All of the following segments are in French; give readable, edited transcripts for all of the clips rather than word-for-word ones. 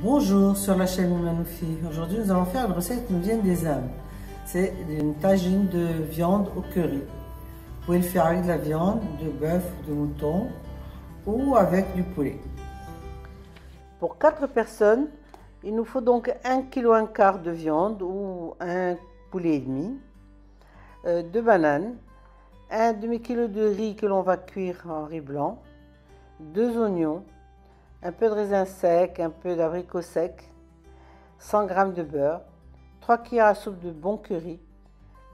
Bonjour sur la chaîne Manoufi. Aujourd'hui nous allons faire une recette qui nous vient des Indes. C'est une tagine de viande au curry. Vous pouvez le faire avec de la viande, de bœuf ou de mouton ou avec du poulet. Pour 4 personnes, il nous faut donc 1,1 kg de viande ou un poulet et demi, 2 bananes, un demi-kilo de riz que l'on va cuire en riz blanc, 2 oignons, un peu de raisin sec, un peu d'abricot sec, 100 g de beurre, 3 cuillères à soupe de bon curry,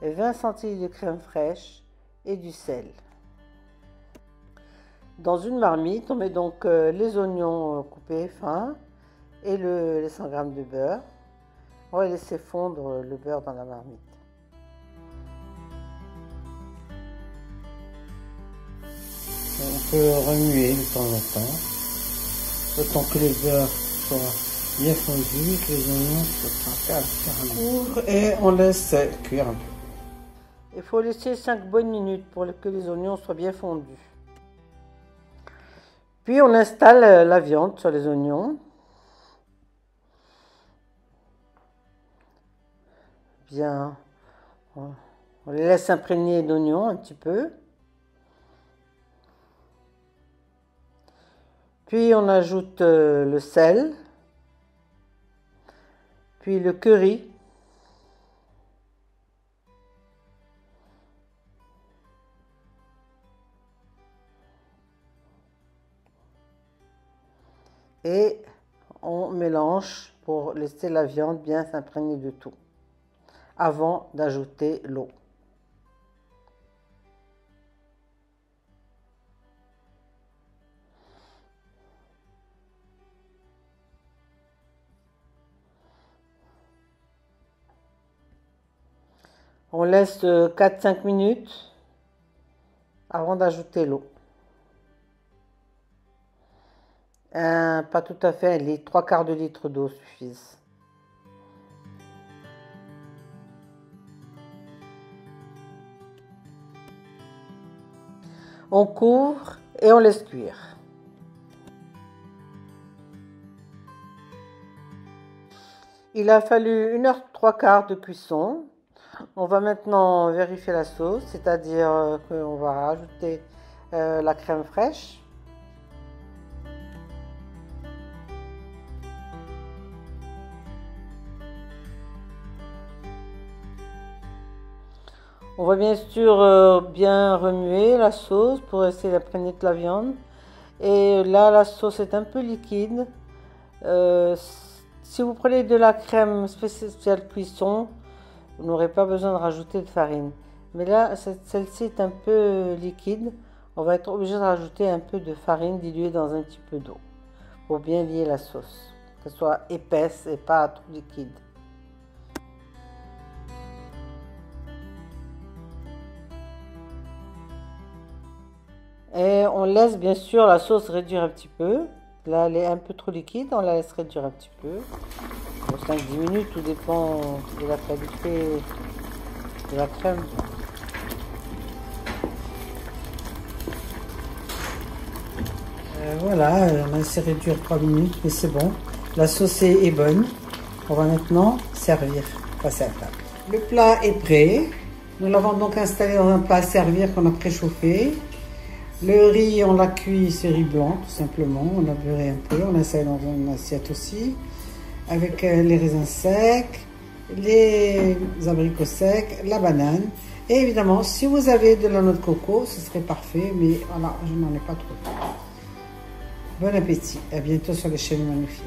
20 centilitres de crème fraîche et du sel. Dans une marmite, on met donc les oignons coupés fins et les 100 g de beurre. On va laisser fondre le beurre dans la marmite. On peut remuer de temps en temps. Autant que le beurre soit bien fondu, que les oignons soient courts et on laisse cuire un peu. Il faut laisser 5 bonnes minutes pour que les oignons soient bien fondus. Puis on installe la viande sur les oignons. Bien, on les laisse imprégner d'oignons un petit peu. Puis on ajoute le sel, puis le curry, et on mélange pour laisser la viande bien s'imprégner de tout, avant d'ajouter l'eau. On laisse 4-5 minutes avant d'ajouter l'eau. Pas tout à fait 1 litre, 3/4 de litre d'eau suffisent. On couvre et on laisse cuire. Il a fallu 1 heure 3/4 de cuisson. On va maintenant vérifier la sauce, c'est-à-dire qu'on va rajouter la crème fraîche. On va bien sûr bien remuer la sauce pour essayer d'imprégner de la viande. Et là, la sauce est un peu liquide. Si vous prenez de la crème spéciale cuisson, vous n'aurez pas besoin de rajouter de farine. Mais là, celle-ci est un peu liquide. On va être obligé de rajouter un peu de farine diluée dans un petit peu d'eau pour bien lier la sauce, qu'elle soit épaisse et pas trop liquide. Et on laisse bien sûr la sauce réduire un petit peu. Là, elle est un peu trop liquide, on la laisse réduire un petit peu. Pour 5-10 minutes, tout dépend de la qualité de la crème. Voilà, on a laissé réduire 3 minutes, mais c'est bon. La sauce est bonne. On va maintenant servir, passer à table. Le plat est prêt. Nous l'avons donc installé dans un plat à servir qu'on a préchauffé. Le riz, on l'a cuit, c'est riz blanc, tout simplement. On l'a beurré un peu, on l'a installé dans une assiette aussi. Avec les raisins secs, les abricots secs, la banane. Et évidemment, si vous avez de la noix de coco, ce serait parfait. Mais voilà, je n'en ai pas trop. Bon appétit. À bientôt sur les chaînes Manoufi.